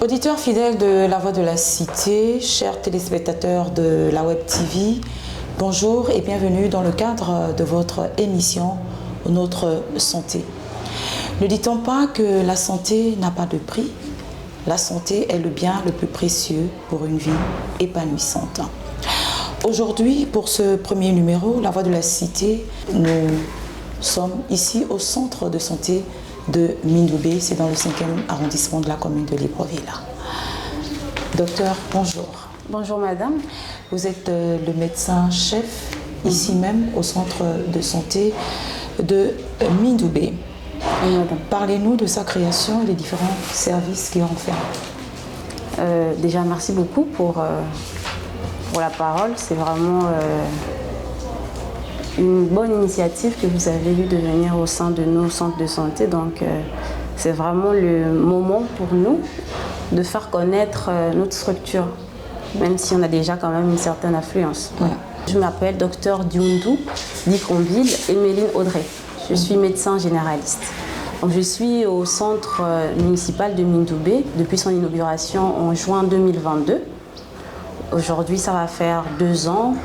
Auditeurs fidèles de La Voix de la Cité, chers téléspectateurs de la Web TV, bonjour et bienvenue dans le cadre de votre émission Notre Santé. Ne dit-on pas que la santé n'a pas de prix? La santé est le bien le plus précieux pour une vie épanouissante. Aujourd'hui, pour ce premier numéro, La Voix de la Cité, nous sommes ici au centre de santé de Mindoubé, c'est dans le 5e arrondissement de la commune de Libreville. Docteur, bonjour. Bonjour madame. Vous êtes le médecin-chef ici même au centre de santé de Mindoubé. Oui, madame. Parlez-nous de sa création et des différents services qui renferment. Déjà, merci beaucoup pour la parole. C'est vraiment une bonne initiative que vous avez eue de venir au sein de nos centres de santé. Donc, c'est vraiment le moment pour nous de faire connaître notre structure, même si on a déjà quand même une certaine affluence. Ouais. Je m'appelle Dr Dioundou Dikombile Emeline Audrey. Je suis médecin généraliste. Donc, je suis au centre municipal de Mindoubé depuis son inauguration en juin 2022. Aujourd'hui, ça va faire 2 ans.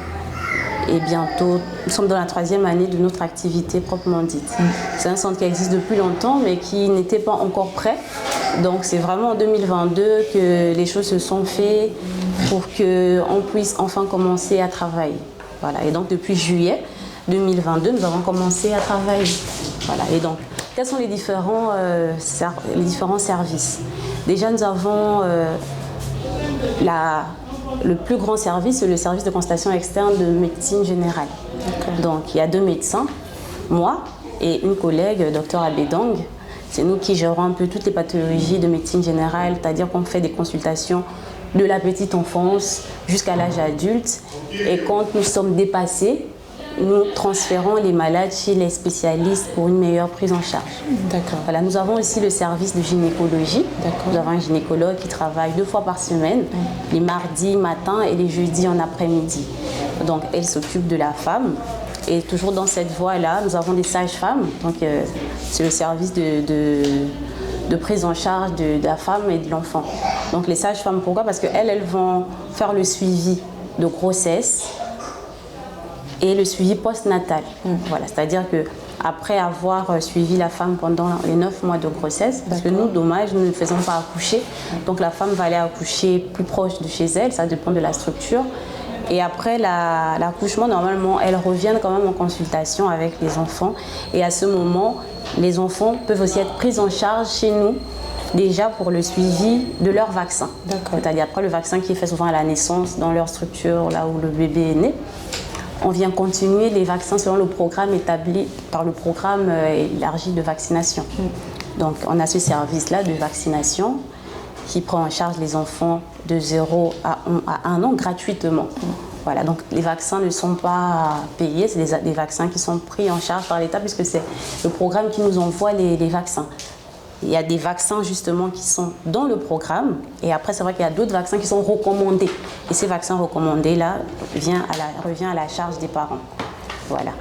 Et bientôt, nous sommes dans la 3e année de notre activité proprement dite. C'est un centre qui existe depuis longtemps, mais qui n'était pas encore prêt. Donc c'est vraiment en 2022 que les choses se sont faites pour qu'on puisse enfin commencer à travailler. Voilà. Et donc depuis juillet 2022, nous avons commencé à travailler. Voilà. Et donc, quels sont les différents services? Déjà, nous avons le plus grand service, c'est le service de consultation externe de médecine générale. Donc, il y a 2 médecins, moi et une collègue, Dr Abedang. C'est nous qui gérons un peu toutes les pathologies de médecine générale, c'est-à-dire qu'on fait des consultations de la petite enfance jusqu'à l'âge adulte. Et quand nous sommes dépassés, nous transférons les malades chez les spécialistes pour une meilleure prise en charge. D'accord. Voilà, nous avons aussi le service de gynécologie. D'accord. Nous avons un gynécologue qui travaille 2 fois par semaine, les mardis matin et les jeudis en après-midi. Donc, elle s'occupe de la femme. Et toujours dans cette voie-là, nous avons des sages-femmes. Donc, c'est le service de prise en charge de la femme et de l'enfant. Donc, les sages-femmes, pourquoi? Parce qu'elles vont faire le suivi de grossesse et le suivi postnatal. Voilà, c'est-à-dire qu'après avoir suivi la femme pendant les 9 mois de grossesse, parce que nous, dommage, nous ne faisons pas accoucher, donc la femme va aller accoucher plus proche de chez elle, ça dépend de la structure. Et après l'accouchement, normalement, elles reviennent quand même en consultation avec les enfants. Et à ce moment, les enfants peuvent aussi être pris en charge chez nous, déjà pour le suivi de leur vaccin. C'est-à-dire après le vaccin qui est fait souvent à la naissance, dans leur structure, là où le bébé est né. On vient continuer les vaccins selon le programme établi par le programme élargi de vaccination. Donc, on a ce service-là de vaccination qui prend en charge les enfants de 0 à 1 an gratuitement. Voilà, donc les vaccins ne sont pas payés, c'est des vaccins qui sont pris en charge par l'État puisque c'est le programme qui nous envoie les vaccins. Il y a des vaccins justement qui sont dans le programme et après c'est vrai qu'il y a d'autres vaccins qui sont recommandés. Et ces vaccins recommandés-là revient à la charge des parents. Voilà.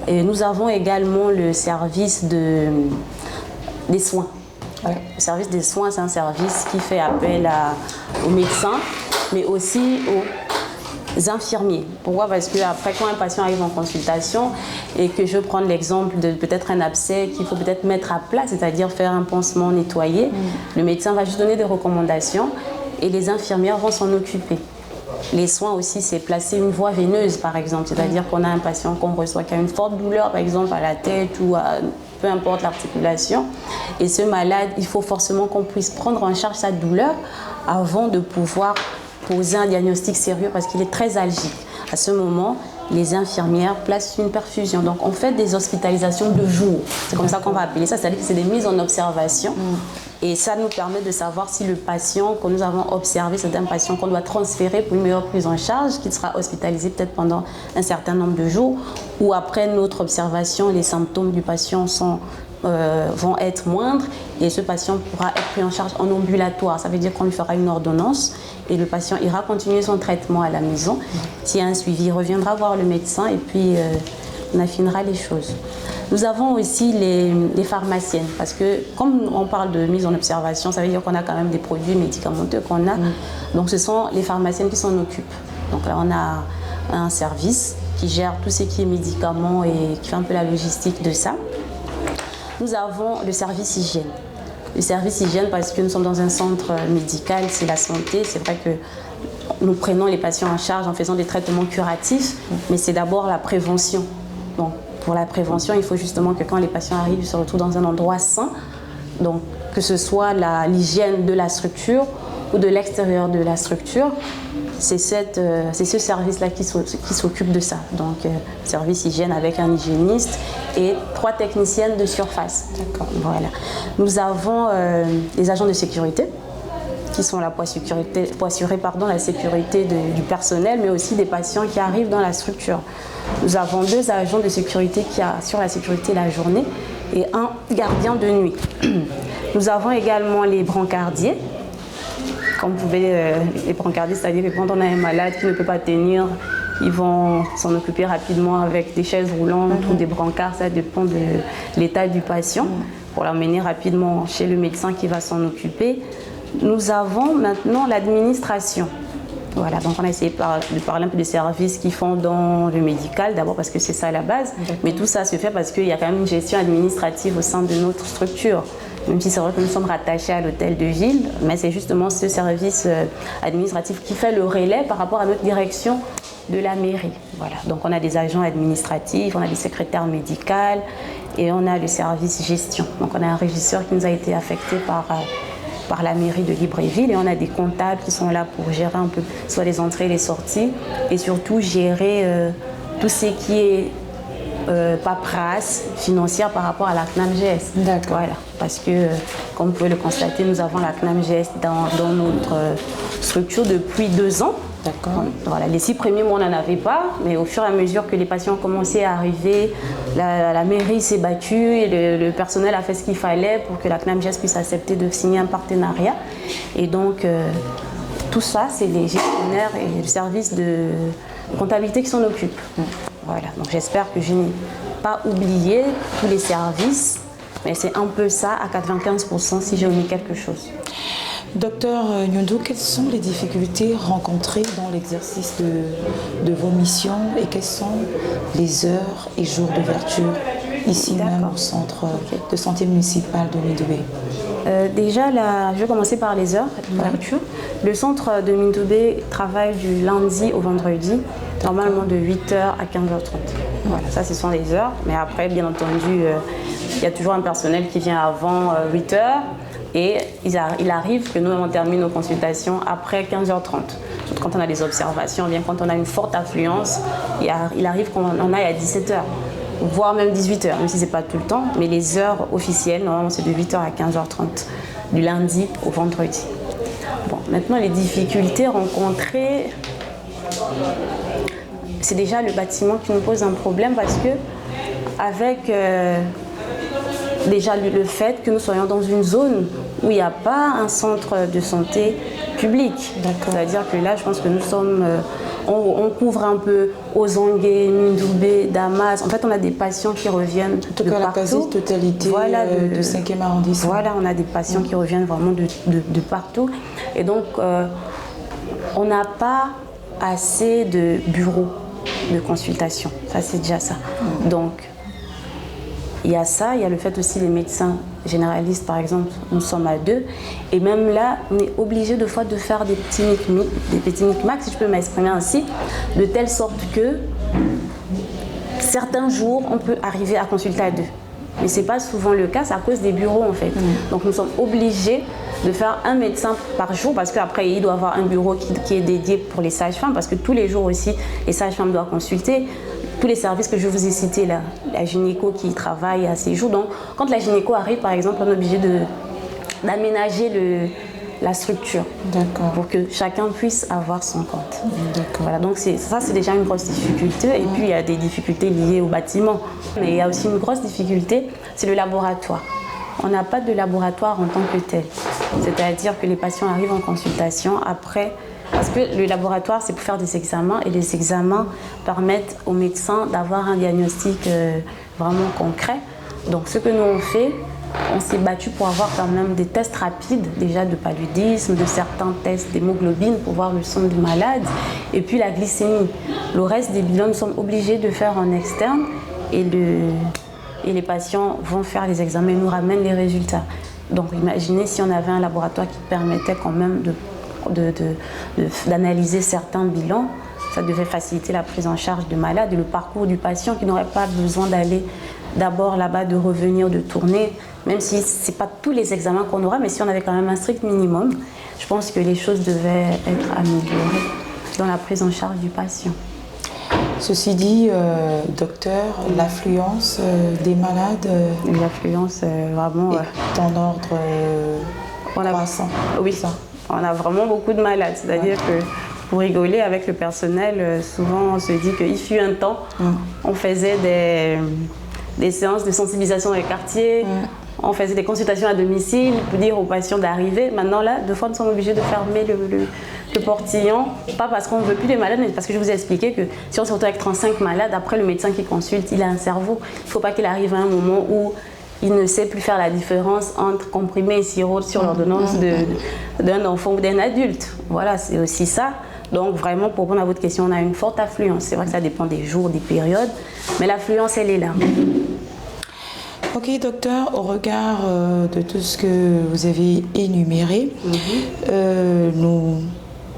Et nous avons également le service des soins. Ouais. Le service des soins, c'est un service qui fait appel aux médecins, mais aussi aux infirmiers. Pourquoi? Parce qu'après, quand un patient arrive en consultation et que je prends l'exemple de peut-être un abcès qu'il faut peut-être mettre à plat, c'est-à-dire faire un pansement, nettoyer, le médecin va juste donner des recommandations et les infirmières vont s'en occuper. Les soins aussi, c'est placer une voie veineuse, par exemple, c'est-à-dire qu'on a un patient qu'on reçoit qui a une forte douleur, par exemple, à la tête ou peu importe l'articulation. Et ce malade, il faut forcément qu'on puisse prendre en charge sa douleur avant de pouvoir poser un diagnostic sérieux parce qu'il est très algique. À ce moment, les infirmières placent une perfusion. Donc, on fait des hospitalisations de jour. C'est comme ça qu'on va appeler ça. C'est-à-dire que c'est des mises en observation. Et ça nous permet de savoir si le patient que nous avons observé, c'est un patient qu'on doit transférer pour une meilleure prise en charge, qui sera hospitalisé peut-être pendant un certain nombre de jours, ou après notre observation, les symptômes du patient vont être moindres et ce patient pourra être pris en charge en ambulatoire. Ça veut dire qu'on lui fera une ordonnance et le patient ira continuer son traitement à la maison. S'il y a un suivi, il reviendra voir le médecin et puis on affinera les choses. Nous avons aussi les pharmaciennes, parce que comme on parle de mise en observation, ça veut dire qu'on a quand même des produits médicamenteux qu'on a. Donc ce sont les pharmaciennes qui s'en occupent. Donc là, on a un service qui gère tout ce qui est médicaments et qui fait un peu la logistique de ça. Nous avons le service hygiène. Le service hygiène, parce que nous sommes dans un centre médical, c'est la santé. C'est vrai que nous prenons les patients en charge en faisant des traitements curatifs, mais c'est d'abord la prévention. Donc, pour la prévention, il faut justement que quand les patients arrivent, ils se retrouvent dans un endroit sain, donc que ce soit l'hygiène de la structure ou de l'extérieur de la structure, c'est ce service-là qui s'occupe de ça. Donc, service hygiène avec un hygiéniste et 3 techniciennes de surface. Voilà. Nous avons les agents de sécurité qui sont là pour assurer la sécurité du personnel, mais aussi des patients qui arrivent dans la structure. Nous avons 2 agents de sécurité qui assurent la sécurité la journée et un gardien de nuit. Nous avons également les brancardiers. Comme vous pouvez, les brancardiers, c'est-à-dire que quand on a un malade qui ne peut pas tenir, ils vont s'en occuper rapidement avec des chaises roulantes ou des brancards, ça dépend de l'état du patient, pour l'emmener rapidement chez le médecin qui va s'en occuper. Nous avons maintenant l'administration. Voilà, donc on a essayé de parler un peu des services qu'ils font dans le médical, d'abord parce que c'est ça à la base, mais tout ça se fait parce qu'il y a quand même une gestion administrative au sein de notre structure. Même si c'est vrai que nous sommes rattachés à l'hôtel de ville, mais c'est justement ce service administratif qui fait le relais par rapport à notre direction de la mairie. Voilà, donc on a des agents administratifs, on a des secrétaires médicales et on a le service gestion. Donc on a un régisseur qui nous a été affecté par la mairie de Libreville et on a des comptables qui sont là pour gérer un peu soit les entrées et les sorties et surtout gérer tout ce qui est paperasse financière par rapport à la CNAMGS. D'accord. Voilà, parce que comme vous pouvez le constater, nous avons la CNAMGS dans notre structure depuis 2 ans. D'accord. Voilà, les 6 premiers mois, on n'en avait pas, mais au fur et à mesure que les patients ont commencé à arriver, la mairie s'est battue et le personnel a fait ce qu'il fallait pour que la CNAMGS puisse accepter de signer un partenariat. Et donc, tout ça, c'est les gestionnaires et le service de comptabilité qui s'en occupent. Voilà, donc j'espère que je n'ai pas oublié tous les services, mais c'est un peu ça à 95% si j'ai omis quelque chose. Docteur Nyundo, quelles sont les difficultés rencontrées dans l'exercice de vos missions et quelles sont les heures et jours d'ouverture ici même au centre de santé municipal de Mindoubé? Déjà, je vais commencer par les heures d'ouverture. Le centre de Mindoubé travaille du lundi au vendredi, normalement de 8h à 15h30. Voilà, ça ce sont les heures, mais après, bien entendu, il y a toujours un personnel qui vient avant 8h. Et il arrive que nous-mêmes on termine nos consultations après 15h30. Surtout quand on a des observations, bien quand on a une forte affluence, il arrive qu'on en aille à 17h, voire même 18h, même si ce n'est pas tout le temps. Mais les heures officielles, normalement c'est de 8h à 15h30, du lundi au vendredi. Bon, maintenant les difficultés rencontrées, c'est déjà le bâtiment qui nous pose un problème parce que avec déjà le fait que nous soyons dans une zone où il n'y a pas un centre de santé public. C'est-à-dire que là, je pense que nous sommes, on couvre un peu Ozangué, Mindoubé, Damas. En fait, on a des patients qui reviennent de partout. La quasi-totalité du 5e arrondissement. Voilà, on a des patients qui reviennent vraiment de partout. Et donc, on n'a pas assez de bureaux de consultation. Ça, c'est déjà ça. Donc, il y a ça, il y a le fait aussi les médecins généralistes, par exemple, nous sommes à 2. Et même là, on est obligé de fois de faire des petits micmacs, si je peux m'exprimer ainsi, de telle sorte que certains jours, on peut arriver à consulter à 2. Mais ce n'est pas souvent le cas, c'est à cause des bureaux en fait. Donc nous sommes obligés de faire un médecin par jour parce qu'après, il doit y avoir un bureau qui est dédié pour les sages-femmes parce que tous les jours aussi, les sages-femmes doivent consulter. Tous les services que je vous ai cités là, la gynéco qui travaille à ces jours. Donc, quand la gynéco arrive, par exemple, on est obligé d'aménager la structure pour que chacun puisse avoir son compte. Voilà, donc ça, c'est déjà une grosse difficulté. Et puis, il y a des difficultés liées au bâtiment. Mais il y a aussi une grosse difficulté, c'est le laboratoire. On n'a pas de laboratoire en tant que tel. C'est-à-dire que les patients arrivent en consultation après. Parce que le laboratoire, c'est pour faire des examens et les examens permettent aux médecins d'avoir un diagnostic vraiment concret. Donc ce que nous on fait, on s'est battu pour avoir quand même des tests rapides, déjà de paludisme, de certains tests d'hémoglobine pour voir le sang du malade, et puis la glycémie. Le reste des bilans, nous sommes obligés de faire en externe et les patients vont faire les examens et nous ramènent les résultats. Donc imaginez si on avait un laboratoire qui permettait quand même d'analyser certains bilans, ça devait faciliter la prise en charge du malade et le parcours du patient qui n'aurait pas besoin d'aller d'abord là-bas, de revenir, de tourner, même si ce n'est pas tous les examens qu'on aura, mais si on avait quand même un strict minimum, je pense que les choses devaient être améliorées dans la prise en charge du patient. Ceci dit, docteur, l'affluence des malades l'affluence vraiment est en ordre croissant. Oui, ça. On a vraiment beaucoup de malades, c'est-à-dire que pour rigoler avec le personnel, souvent on se dit qu'il fut un temps, on faisait des séances de sensibilisation dans les quartiers, on faisait des consultations à domicile pour dire aux patients d'arriver. Maintenant là, 2 fois nous sommes obligés de fermer le portillon, pas parce qu'on ne veut plus les malades, mais parce que je vous ai expliqué que si on se retrouve avec 35 malades, après le médecin qui consulte, il a un cerveau. Il ne faut pas qu'il arrive à un moment où il ne sait plus faire la différence entre comprimé et sirop sur l'ordonnance d'un enfant ou d'un adulte. Voilà, c'est aussi ça. Donc vraiment, pour répondre à votre question, on a une forte affluence. C'est vrai que ça dépend des jours, des périodes, mais l'affluence, elle est là. Ok, docteur, au regard de tout ce que vous avez énuméré, nous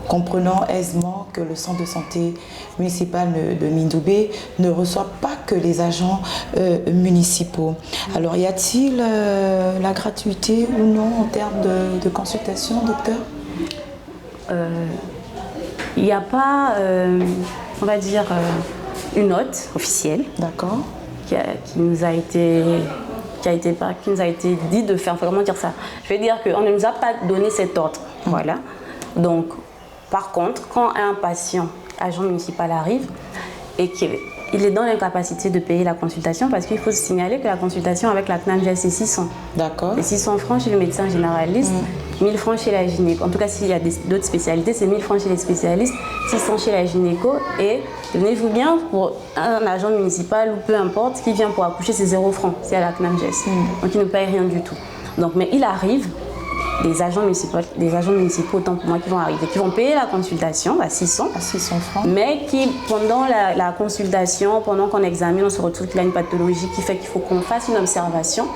comprenons aisément que le centre de santé municipal de Mindoubé ne reçoit pas que les agents municipaux. Alors, y a-t-il la gratuité ou non en termes de consultation, docteur? Il n'y a pas, on va dire, une note officielle. D'accord. Qui nous a été dit de faire, comment dire ça. Je vais dire qu'on ne nous a pas donné cet ordre. Voilà. Donc, par contre, quand un patient, agent municipal arrive et qu'il est dans l'incapacité de payer la consultation, parce qu'il faut se signaler que la consultation avec la CNAMGES c'est 600. D'accord. Et 600 francs chez le médecin généraliste, 1000 francs chez la gynéco. En tout cas, s'il y a d'autres spécialités, c'est 1000 francs chez les spécialistes, 600 chez la gynéco. Et tenez-vous bien, pour un agent municipal ou peu importe, qui vient pour accoucher, c'est 0 francs, c'est à la CNAMGES. Donc il ne paye rien du tout. Donc, mais il arrive des agents municipaux, autant pour moi, qui vont arriver, qui vont payer la consultation à 600 francs, mais qui, pendant la consultation, pendant qu'on examine, on se retrouve qu'il a une pathologie qui fait qu'il faut qu'on fasse une observation.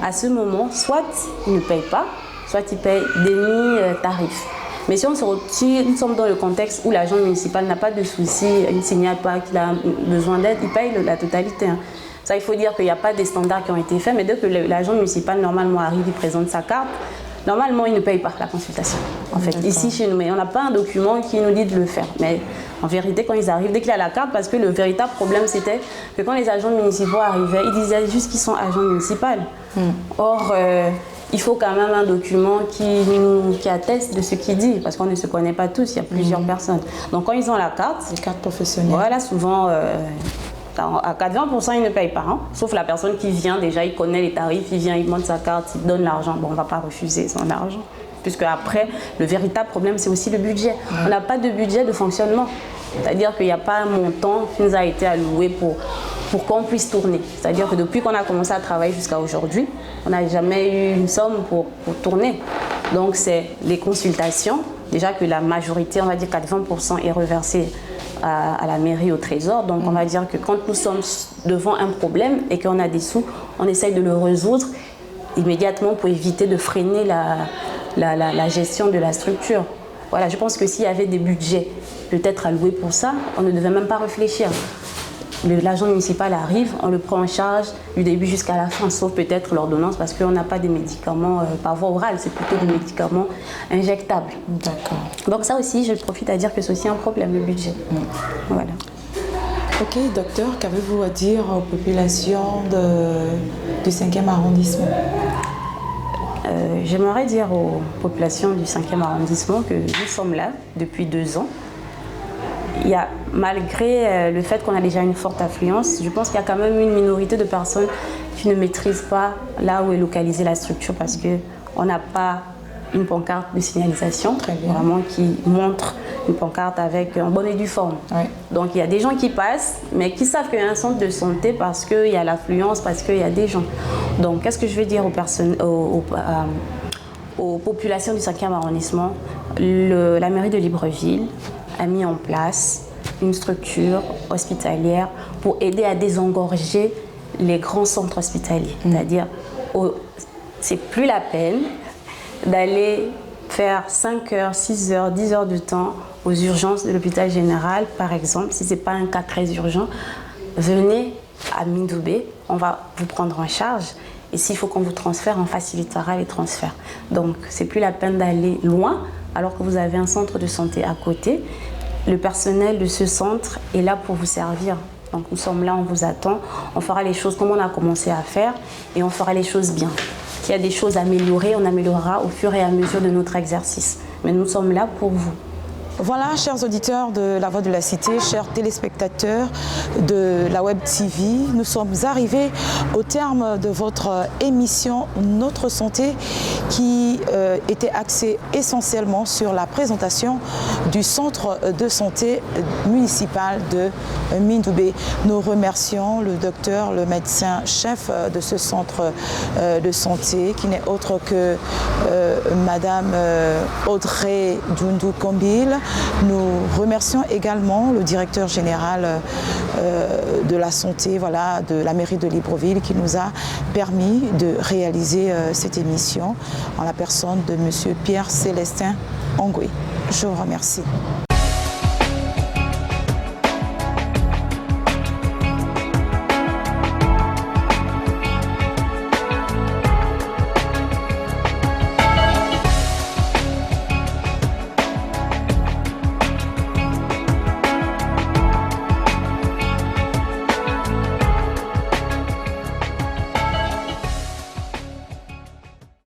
À ce moment, soit il ne paye pas, soit il paye demi-tarif. Mais si nous sommes dans le contexte où l'agent municipal n'a pas de souci, il ne signale pas qu'il a besoin d'aide, il paye la totalité. Ça, il faut dire qu'il n'y a pas des standards qui ont été faits, mais dès que l'agent municipal normalement arrive, il présente sa carte, normalement, il ne paye pas la consultation. En fait, ici chez nous, mais on n'a pas un document qui nous dit de le faire. Mais en vérité, quand ils arrivent, dès qu'il a la carte, parce que le véritable problème, c'était que quand les agents municipaux arrivaient, ils disaient juste qu'ils sont agents municipaux. Or, il faut quand même un document qui atteste de ce qu'il dit, parce qu'on ne se connaît pas tous, il y a plusieurs personnes. Donc, quand ils ont la carte professionnelle, voilà, souvent, à 80%, ils ne payent pas, sauf la personne qui vient déjà, il connaît les tarifs, il vient, il monte sa carte, il donne l'argent. Bon, on ne va pas refuser son argent, puisque après, le véritable problème, c'est aussi le budget. On n'a pas de budget de fonctionnement, c'est-à-dire qu'il n'y a pas un montant qui nous a été alloué pour qu'on puisse tourner. C'est-à-dire que depuis qu'on a commencé à travailler jusqu'à aujourd'hui, on n'a jamais eu une somme pour tourner. Donc, c'est les consultations, déjà que la majorité, on va dire 80% est reversée à la mairie, au trésor. Donc on va dire que quand nous sommes devant un problème et qu'on a des sous, on essaye de le résoudre immédiatement pour éviter de freiner la gestion de la structure. Voilà, je pense que s'il y avait des budgets peut-être alloués pour ça, on ne devait même pas réfléchir. L'agent municipal arrive, on le prend en charge du début jusqu'à la fin, sauf peut-être l'ordonnance, parce qu'on n'a pas des médicaments par voie orale, c'est plutôt des médicaments injectables. D'accord. Donc ça aussi, je profite à dire que c'est aussi un problème, le budget. Voilà. Ok, docteur, qu'avez-vous à dire aux populations du 5e arrondissement? J'aimerais dire aux populations du 5e arrondissement que nous sommes là depuis 2 ans. Malgré le fait qu'on a déjà une forte affluence, je pense qu'il y a quand même une minorité de personnes qui ne maîtrisent pas là où est localisée la structure, parce qu'on n'a pas une pancarte de signalisation vraiment qui montre une pancarte avec en bonne et due forme. Oui. Donc il y a des gens qui passent, mais qui savent qu'il y a un centre de santé parce qu'il y a l'affluence, parce qu'il y a des gens. Donc qu'est-ce que je vais dire aux personnes, aux populations du 5e arrondissement? La mairie de Libreville a mis en place une structure hospitalière pour aider à désengorger les grands centres hospitaliers. C'est-à-dire, c'est plus la peine d'aller faire 5 heures, 6 heures, 10 heures de temps aux urgences de l'hôpital général, par exemple. Si ce n'est pas un cas très urgent, venez à Mindoubé, on va vous prendre en charge. Et s'il faut qu'on vous transfère, on facilitera les transferts. Donc, c'est plus la peine d'aller loin, alors que vous avez un centre de santé à côté. Le personnel de ce centre est là pour vous servir. Donc, nous sommes là, on vous attend. On fera les choses comme on a commencé à faire et on fera les choses bien. S'il y a des choses à améliorer, on améliorera au fur et à mesure de notre exercice. Mais nous sommes là pour vous. Voilà, chers auditeurs de La Voix de la Cité, chers téléspectateurs de la Web TV, nous sommes arrivés au terme de votre émission Notre Santé qui était axée essentiellement sur la présentation du centre de santé municipal de Mindoubé. Nous remercions le docteur, le médecin-chef de ce centre de santé qui n'est autre que Madame Audrey Djoundou Kombil. Nous remercions également le directeur général de la santé, voilà, de la mairie de Libreville qui nous a permis de réaliser cette émission en la personne de M. Pierre Célestin Angoué. Je vous remercie.